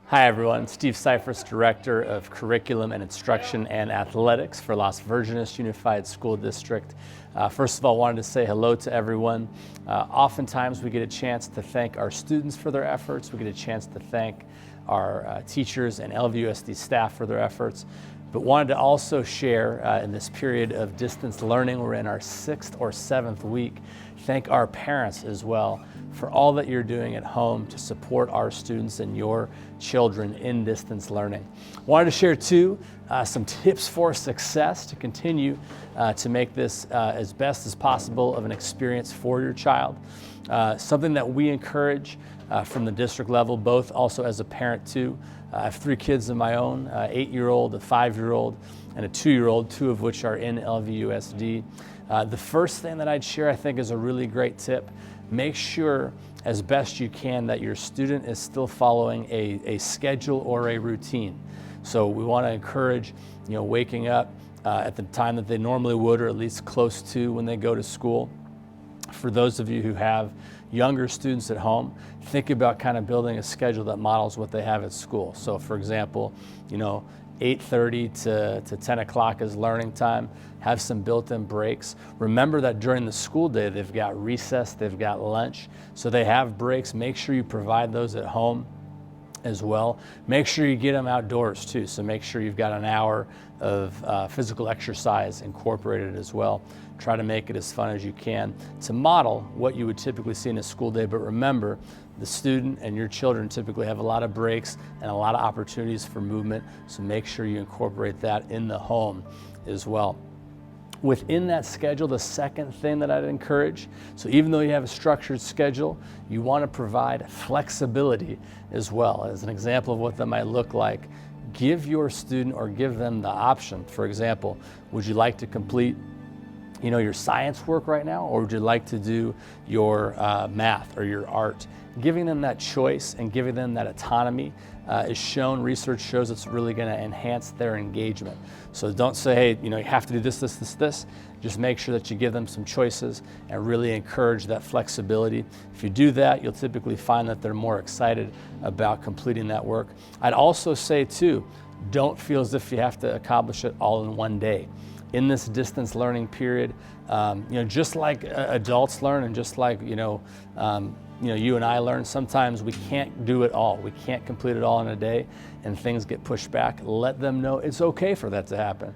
Hi everyone, Steve Scifres, Director of Curriculum and Instruction and Athletics for Las Virgenes Unified School District. First of all, I wanted to say hello to everyone. Oftentimes we get a chance to thank our students for their efforts. We get a chance to thank our teachers and LVUSD staff for their efforts. But wanted to also share in this period of distance learning, we're in our 6th or 7th week, thank our parents as well for all that you're doing at home to support our students and your children in distance learning. Wanted to share too some tips for success to continue to make this as best as possible of an experience for your child. Something that we encourage from the district level, both also as a parent too. I have 3 kids of my own, an 8-year-old, a 5-year-old, and a 2-year-old, 2 of which are in LVUSD. The first thing that I'd share, I think, is a really great tip. Make sure as best you can that your student is still following a schedule or a routine. So we want to encourage, waking up at the time that they normally would, or at least close to when they go to school. For those of you who have younger students at home, think about kind of building a schedule that models what they have at school. So for example, 8:30 to 10 o'clock is learning time. Have some built-in breaks. Remember that during the school day, they've got recess, they've got lunch, so they have breaks. Make sure you provide those at home as well. Make sure you get them outdoors too, so make sure you've got an hour of physical exercise incorporated as well. Try to make it as fun as you can to model what you would typically see in a school day, but remember, the student and your children typically have a lot of breaks and a lot of opportunities for movement, so make sure you incorporate that in the home as well. Within that schedule, the second thing that I'd encourage, so even though you have a structured schedule, you want to provide flexibility as well. As an example of what that might look like, give your student or give them the option. For example, would you like to complete your science work right now, or would you like to do your math or your art? Giving them that choice and giving them that autonomy is shown, research shows it's really going to enhance their engagement. So don't say, hey, you have to do this, this, this, this. Just make sure that you give them some choices and really encourage that flexibility. If you do that, you'll typically find that they're more excited about completing that work. I'd also say too, don't feel as if you have to accomplish it all in one day. In this distance learning period, just like adults learn and just like you and I learn, sometimes we can't do it all. We can't complete it all in a day and things get pushed back. Let them know it's okay for that to happen.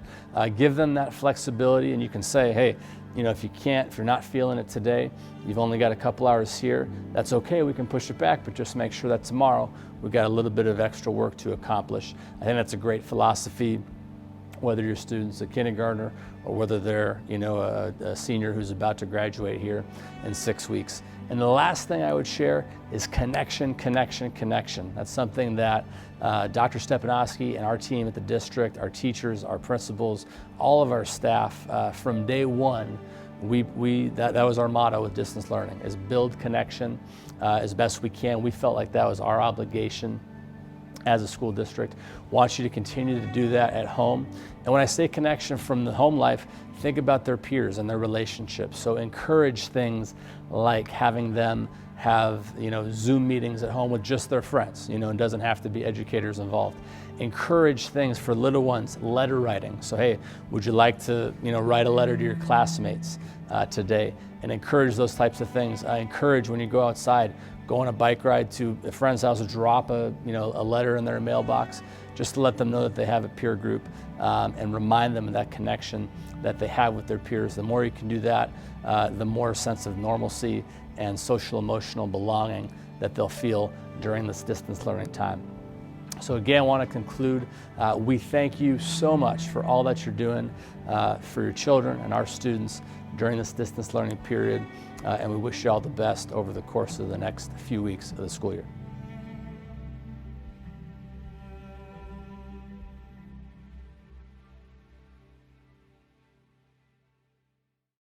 Give them that flexibility, and you can say, hey, if you're not feeling it today, you've only got a couple hours here, that's okay, we can push it back, but just make sure that tomorrow we've got a little bit of extra work to accomplish. I think that's a great philosophy, whether your student's a kindergartner or whether they're a senior who's about to graduate here in 6 weeks. And the last thing I would share is connection, connection, connection. That's something that Dr. Stepanowski and our team at the district, our teachers, our principals, all of our staff, from day one, that was our motto with distance learning, is build connection as best we can. We felt like that was our obligation as a school district. Want you to continue to do that at home. And when I say connection from the home life, think about their peers and their relationships. So encourage things like having them have Zoom meetings at home with just their friends. It doesn't have to be educators involved. Encourage things for little ones, letter writing. So hey, would you like to write a letter to your classmates today? And encourage those types of things. I encourage when you go outside, go on a bike ride to a friend's house, drop a letter in their mailbox, just to let them know that they have a peer group and remind them of that connection that they have with their peers. The more you can do that, the more sense of normalcy and social emotional belonging that they'll feel during this distance learning time. So again, I want to conclude, we thank you so much for all that you're doing for your children and our students during this distance learning period, and we wish you all the best over the course of the next few weeks of the school year.